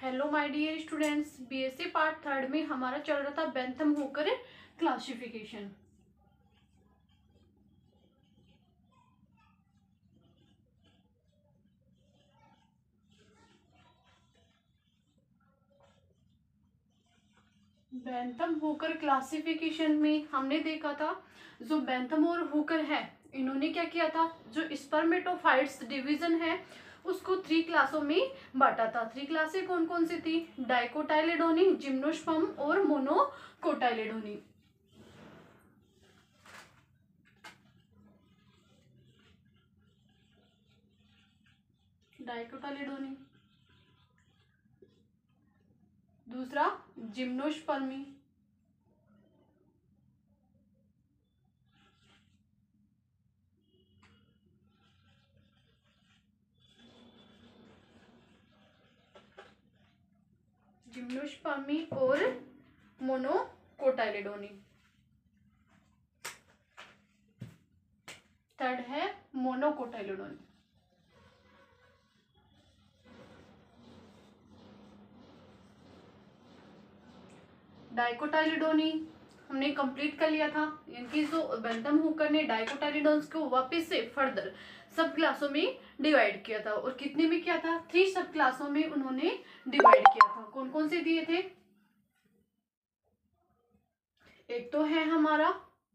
Hello my dear students, BSc part third में हमारा चल रहा था Bentham Hooker classification. Bentham Hooker classification में हमने देखा था जो बेंथम और हुकर है, इन्होंने क्या किया था, जो स्पर्मेटोफाइट्स डिवीजन है उसको 3 क्लासों में बांटा था। 3 क्लासें कौन कौन सी थी? डाइकोटाइलेडोनी, जिम्नोस्पर्म और मोनोकोटाइलेडोनी। डाइकोटाइलेडोनी, दूसरा जिम्नोस्पर्मी, जिम्नोस्पर्मी और मोनोकोटाइलेडोनी। थर्ड है मोनोकोटाइलेडोनी। डाइकोटाइलिडोनी हमने कंप्लीट कर लिया था, इनकी जो बेंथम हुकर ने डाइकोटाइलिडोन्स को वापस से फर्दर सब क्लासों में डिवाइड किया था। और कितने में किया था? 3 सब क्लासों में उन्होंने डिवाइड किया था। कौन कौन से दिए थे? एक तो है हमारा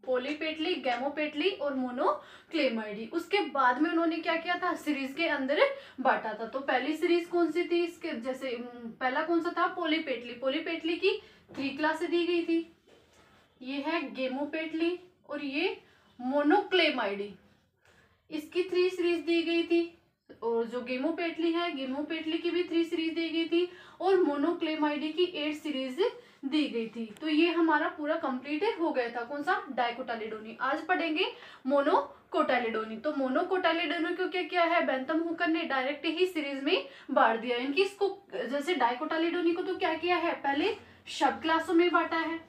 पोलीपेटली, गैमोपेटली और मोनोक्लेमाइडी। उसके बाद में उन्होंने क्या किया था? सीरीज के अंदर बांटा था। तो पहली सीरीज कौन सी थी इसके? जैसे पहला कौन सा था? पोलीपेटली। पोलीपेटली की 3 क्लासें दी गई थी। ये है गेमोपेटली और ये मोनोक्लेमाइडी, इसकी 3 सीरीज दी गई थी। और जो गेमोपेटली है, गेमोपेटली की भी 3 सीरीज दी गई थी और मोनोक्लेमाइडी की 8 सीरीज दी गई थी। तो ये हमारा पूरा कंप्लीट हो गया था। कौन सा? डाइकोटाइलिडोनी। आज पढ़ेंगे मोनोकोटाइलिडोनी। तो मोनोकोटाइलिडोनी को क्या किया है? बेंथम हुकर ने डायरेक्ट ही सीरीज में बांट दिया इनकी। इसको जैसे डाइकोटाइलिडोनी को तो क्या किया है? पहले सब क्लासों में बांटा है,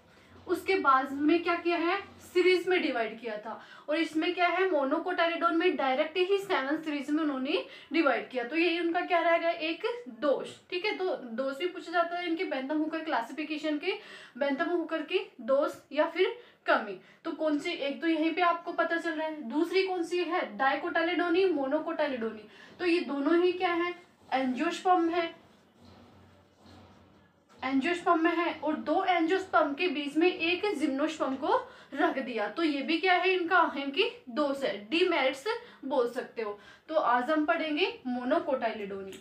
उसके बाद में क्या किया है? सीरीज में डिवाइड किया था। और इसमें क्या है? मोनोकोटाइलिडोन में डायरेक्ट ही 7 सीरीज में उन्होंने डिवाइड किया। तो यही उनका क्या रहेगा? एक दोष। ठीक है, तो दोष भी पूछा जाता है इनके बेंथम हुकर क्लासिफिकेशन के, बेंथम हुकर की दोष या फिर कमी। तो कौन सी? एक तो यहीं पे आपको पता चल रहा है। दूसरी कौन सी है? डाइकोटाइलिडोनी, मोनोकोटाइलिडोनी। तो ये दोनों ही क्या है? एंजियोस्पर्म है, एंजियोस्पर्म में है। और 2 एंजियोस्पर्म के बीच में एक जिम्नोस्पर्म को रख दिया। तो ये भी क्या है? इनकी दोष है, डीमेरिट्स बोल सकते हो। तो आज हम पढ़ेंगे मोनोकोटाइलिडोनी।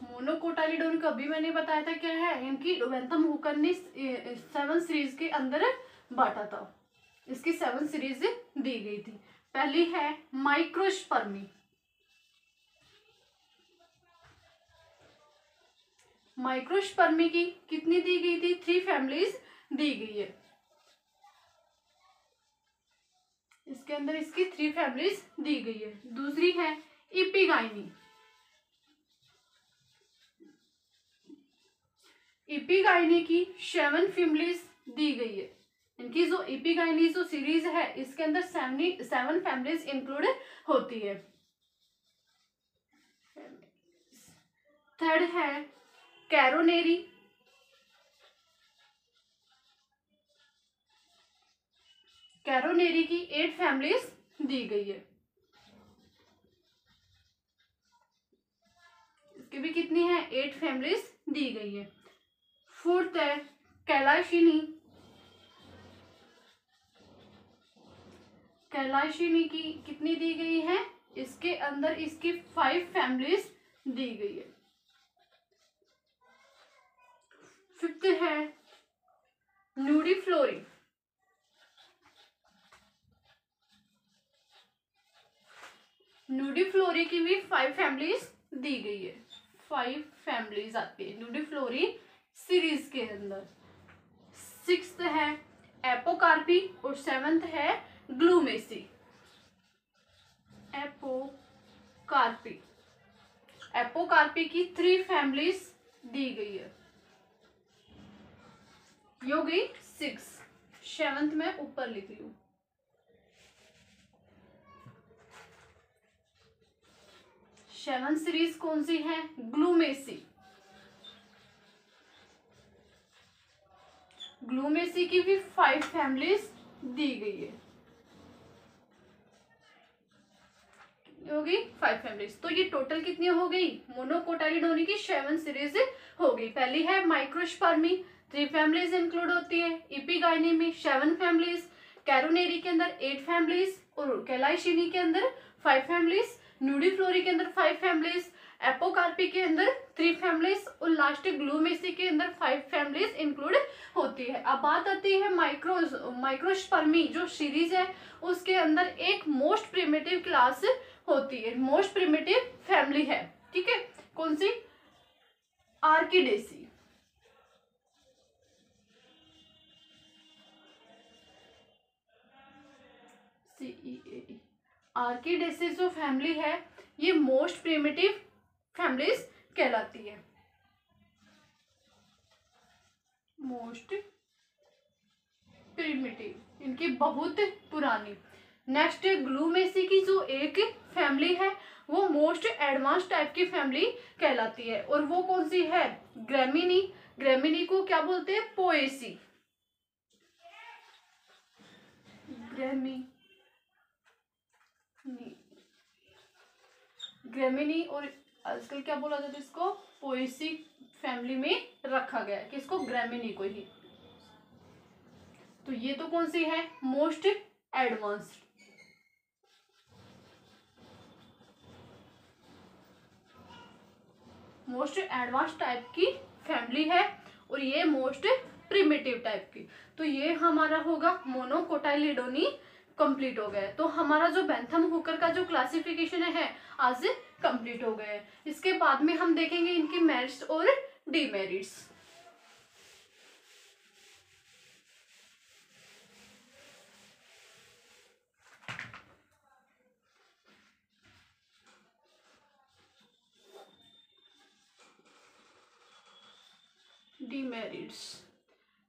मोनोकोटाइलिडोनी का अभी मैंने बताया था क्या है, इनकी बेंथम हुकर ने 7 सीरीज के अंदर बांटा था। इसकी 7 सीरीज दी गई थी। पहली है माइक्रोस्पर्मी। माइक्रोस्पर्मी की कितनी दी गई थी? 3 फैमिलीज दी गई है। इसके अंदर इसकी 3 फैमिलीज दी गई है। दूसरी है इपिगाइनी। इपिगाइनी की 7 फैमिलीज दी गई है। इनकी जो इपिगाइनी जो सीरीज है, इसके अंदर 7 फैमिलीज इंक्लूड होती है। थर्ड है कैरोनेरी। कैरोनेरी की 8 फैमिलीज दी गई है। इसकी भी कितनी है? 8 फैमिलीज दी गई है। फोर्थ है कैलाशिनी। कैलाशिनी की कितनी दी गई है? इसके अंदर इसकी 5 फैमिलीज दी गई है। फिफ्थ है न्यूडीफ्लोरी। न्यूडीफ्लोरी की भी 5 फैमिलीज दी गई है। 5 फैमिलीज आती है न्यूडीफ्लोरी सीरीज के अंदर। 6th है एपोकार्पी और 7th है ग्लूमेसी। एपोकार्पी, एपोकार्पी की 3 फैमिलीज दी गई है। ये हो गई 6, 7th में ऊपर लिख लू। सेवन सीरीज कौन सी है? ग्लूमेसी। ग्लूमेसी की भी 5 फैमिलीज दी गई है, होगी 5 फैमिलीज। तो ये टोटल कितनी हो गई? मोनोकोटाइलिडोनी की 7 सीरीज हो गई। पहली है माइक्रोस्पर्मी, 3 फैमिलीज इंक्लूड होती है। इपिगाइनी में 7 फैमिलीज, कैरोनेरी के अंदर 8 फैमिलीज, और कैलाइशिनी के अंदर 5 फैमिलीज, न्यूडीफ्लोरी के अंदर 5 फैमिलीज, एपोकार्पी के अंदर 3 फैमिलीज, और लास्ट ग्लूमेसी के अंदर 5 फैमिलीज इंक्लूड होती है। अब बात आती है माइक्रोस्पर्मी जो सीरीज है, उसके अंदर एक मोस्ट प्रिमिटिव क्लास होती है, मोस्ट प्रिमिटिव फैमिली है, ठीक है। कौन सी? आर्किडेसी। CEAE। आर्किडेसी जो फैमिली है ये मोस्ट प्रिमिटिव फैमिलीज कहलाती है, मोस्ट प्रिमिटिव, इनकी बहुत पुरानी। नेक्स्ट ग्लूमेसी की जो एक फैमिली है वो मोस्ट एडवांस टाइप की फैमिली कहलाती है, और वो कौन सी है? ग्रेमिनी। ग्रेमिनी को क्या बोलते हैं? पोएसी। ग्रेमिनी और आजकल क्या बोला जाता है इसको? पोएसी फैमिली में रखा गया है, किसको? ग्रेमिनी को ही। तो ये तो कौन सी है? Most advanced. Most advance type की फैमिली है, और ये मोस्ट प्रिमिटिव टाइप की। तो ये हमारा होगा मोनोकोटाइलिडोनी कंप्लीट हो गया। तो हमारा जो बेंथम हुकर का जो क्लासिफिकेशन है आज कंप्लीट हो गया है। इसके बाद में हम देखेंगे इनकी मेरिट्स और डीमेरिट्स। डीमेरिट्स,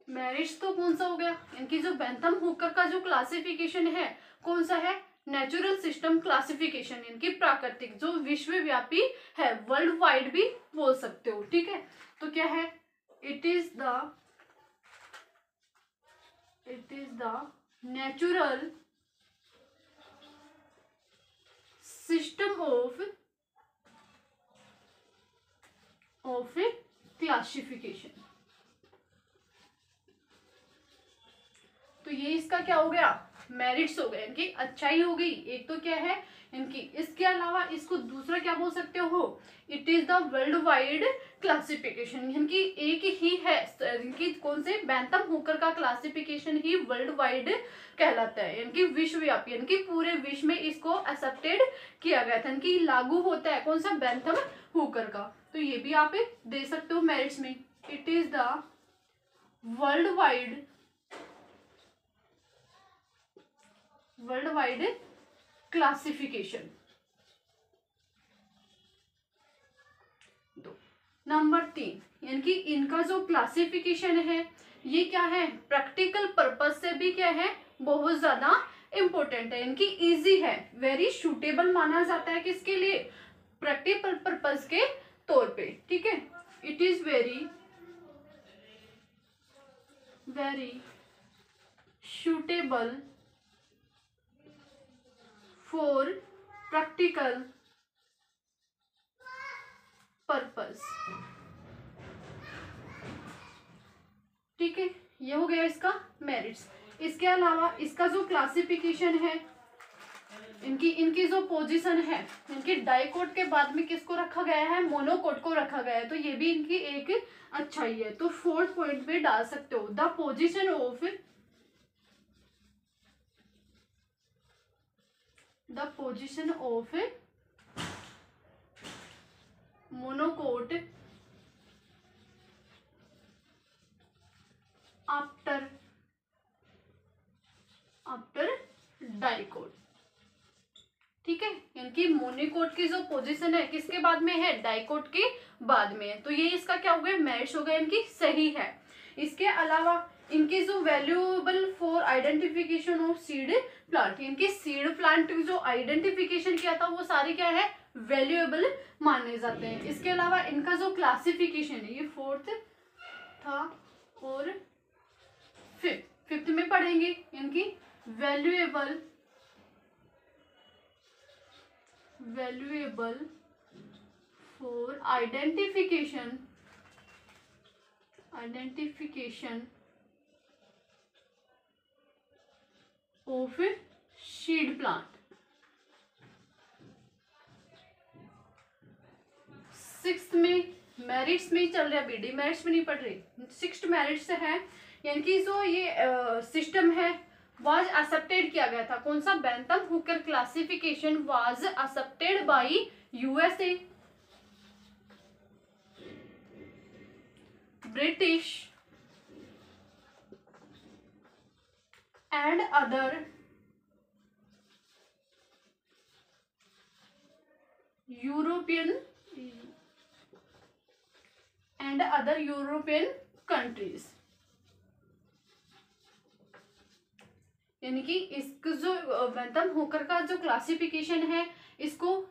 मेरिट्स तो कौन सा हो गया? इनकी जो बेंथम हुकर का जो क्लासिफिकेशन है कौन सा है? Natural system classification. इनकी प्राकृतिक जो विश्वव्यापी है, वर्ल्ड वाइड भी बोल सकते हो, ठीक है। तो क्या है? It is the natural system of classification. तो ये इसका क्या हो गया? मेरिट्स हो गए, इनकी अच्छाई हो गई। एक तो क्या है इनकी, इसके अलावा इसको दूसरा क्या बोल सकते हो? It is the world wide classification. इनकी एक ही है, इनकी कौन से? बेंथम हुकर का क्लासिफिकेशन ही वर्ल्ड वाइड कहलाता है। इनकी विश्वव्यापी, इनकी पूरे विश्व में इसको एक्सेप्टेड किया गया था, इनकी लागू होता है कौन सा? बेंथम हुकर का। तो ये भी आप दे सकते हो मेरिट्स में। It is the world wide classification. Number 3, यानी इनका जो क्लासिफिकेशन है ये क्या है? प्रैक्टिकल पर्पस से भी क्या है? बहुत ज्यादा इंपॉर्टेंट है। इनकी इजी है, वेरी सूटेबल माना जाता है किसके लिए? प्रैक्टिकल पर्पस के तौर पे, ठीक है। It is very suitable for practical purpose, ठीक है। ये हो गया इसका मेरिट्स। इसके अलावा इसका जो क्लासिफिकेशन है, इनकी जो पोजीशन है, इनकी डाइकोट के बाद में किसको रखा गया है? मोनोकोट को रखा गया है। तो ये भी इनकी एक अच्छाई है। तो 4th पॉइंट पे डाल सकते हो, the position of monocot after dicot, ठीक है। इनकी मोनोकोट की जो पोजीशन है किसके बाद में है, डाइकोट के बाद में है। तो ये इसका क्या हो गया, मैच हो गया इनकी, सही है। इसके अलावा इनकी जो valuable for identification of seed plant, इनकी सीड प्लांट जो आइडेंटिफिकेशन किया था वो सारे क्या है, वैल्यूएबल माने जाते हैं। इसके अलावा इनका जो क्लासिफिकेशन है, ये फोर्थ था और फिफ्थ में पढ़ेंगे इनकी valuable for identification of seed plant. Sixth में मेरिट्स में चल रहा है, बीडी मेरिट्स में नहीं पढ़ रही, सिक्स्थ मेरिट्स है। यानी कि जो ये सिस्टम है वाज एक्सेप्टेड किया गया था, कौन सा, Bentham Hooker classification was accepted by USA, British and other European countries। यानी कि इसको जो बेंथम हुकर का जो क्लासिफिकेशन है इसको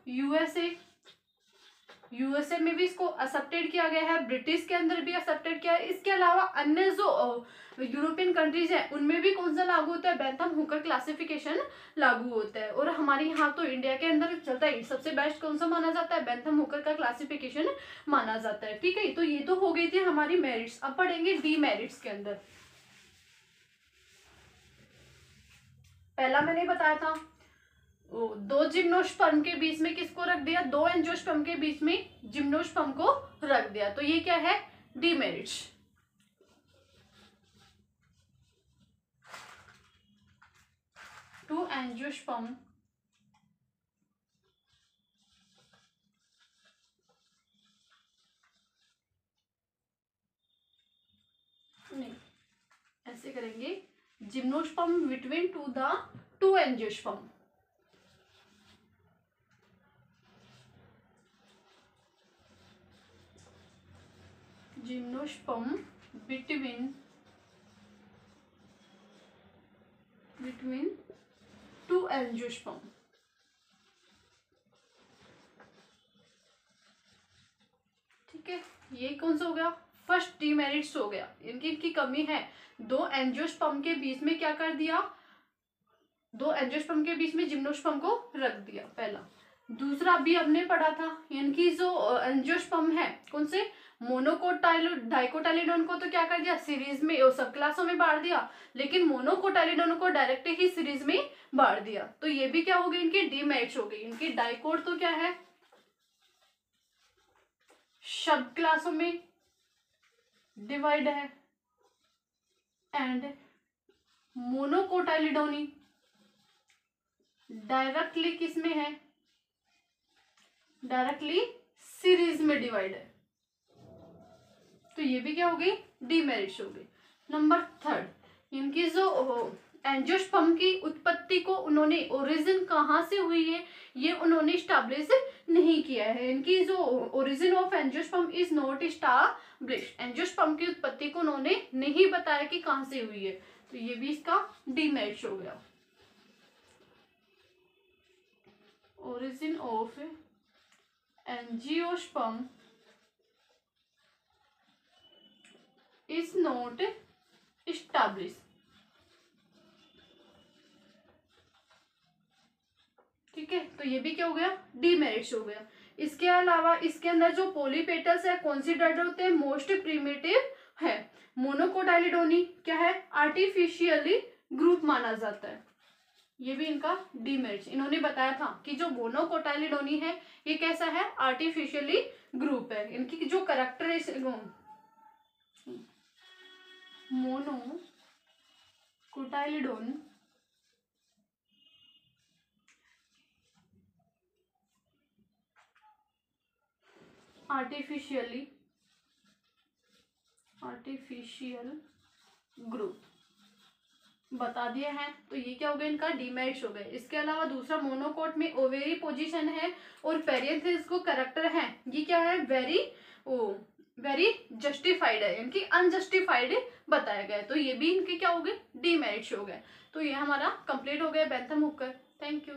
यूएसए में भी इसको एक्सेप्टेड किया गया है, ब्रिटिश के अंदर भी एक्सेप्टेड किया है। इसके अलावा अन्य जो यूरोपियन कंट्रीज है उनमें भी कौन सा लागू होता है, बेंथम हुकर क्लासिफिकेशन लागू होता है। और हमारे यहाँ तो इंडिया के अंदर चलता है, सबसे बेस्ट कौन सा माना जाता है, बेंथम हुकर का क्लासिफिकेशन माना जाता है। ठीक है, तो ये तो हो गई थी हमारी मेरिट्स। अब पढ़ेंगे डी मेरिट्स के अंदर। पहला मैंने बताया था दो जिम्नोस्पर्म के बीच में किसको रख दिया, दो एंजियोस्पर्म के बीच में जिम्नोस्पर्म को रख दिया, तो ये क्या है, डीमेरिट्स। टू एंजियोस्पर्म नहीं, ऐसे करेंगे, gymnosperm between two angiosperm, gymnosperm between two angiosperm. ठीक है, ये कौन सा हो गया, फर्स्ट डीमेरिट्स हो गया। इनकी कमी है, दो एंजियोस्पर्म के बीच में क्या कर दिया, दो एंजियोस्पर्म के बीच में जिम्नोस्पर्म को रख दिया, पहला। दूसरा अभी हमने पढ़ा था, इनकी जो एंजियोस्पर्म है कौन से, डाइकोटाइलिडोन को तो क्या कर दिया, सीरीज में सब क्लासों में बांट दिया, लेकिन मोनोकोटाइलिडोन को डायरेक्ट ही सीरीज में बांट दिया। तो ये भी क्या हो गई, इनकी डीमेरिट्स हो गई। इनकी डाइकोट तो क्या है, शब्द क्लासों में डिवाइड है, एंड मोनोकोटाइलिडोनी डायरेक्टली किस में है, डायरेक्टली सीरीज में डिवाइड है। तो ये भी क्या हो गई, डीमेरिट्स हो गई। नंबर थर्ड, इनकी जो एंजियोस्पर्म की उत्पत्ति को उन्होंने, ओरिजिन कहाँ से हुई है ये उन्होंने स्टैब्लिश नहीं किया है। इनकी जो origin of angiosperm is not establish, angiosperm की उत्पत्ति को उन्होंने नहीं बताया कि कहाँ से हुई है, तो ये भी इसका डीमेरिट्स हो गया। Origin of angiosperm is not established। ठीक है, तो ये भी क्या हो गया, डीमेरिट्स हो गया। इसके अलावा इसके अंदर जो पॉलीपेटल्स है कंसीडर्ड होते हैं मोस्ट प्रिमिटिव है। मोनोकोटाइलिडोनी क्या है, आर्टिफिशियली ग्रुप माना जाता है, ये भी इनका डीमेरिट्स। इन्होंने बताया था कि जो मोनोकोटाइलिडोनी है ये कैसा है, आर्टिफिशियली ग्रुप है। इनकी जो कैरेक्टरिस्टिक, मोनोकोटाइलिडोन आर्टिफिशियल ग्रुप, बता दिया है। तो ये क्या हो गया, इनका डीमेरिट्स हो गए। इसके अलावा दूसरा मोनोकोट में ओवेरी पोजीशन है और पेरियंथिस को करेक्टर है, ये क्या है, वेरी जस्टिफाइड है, इनकी अनजस्टिफाइड बताया गया है। तो ये भी इनके क्या हो गए, डीमेरिट्स हो गए। तो ये हमारा कंप्लीट हो गया बेंथम हुकर। Thank you.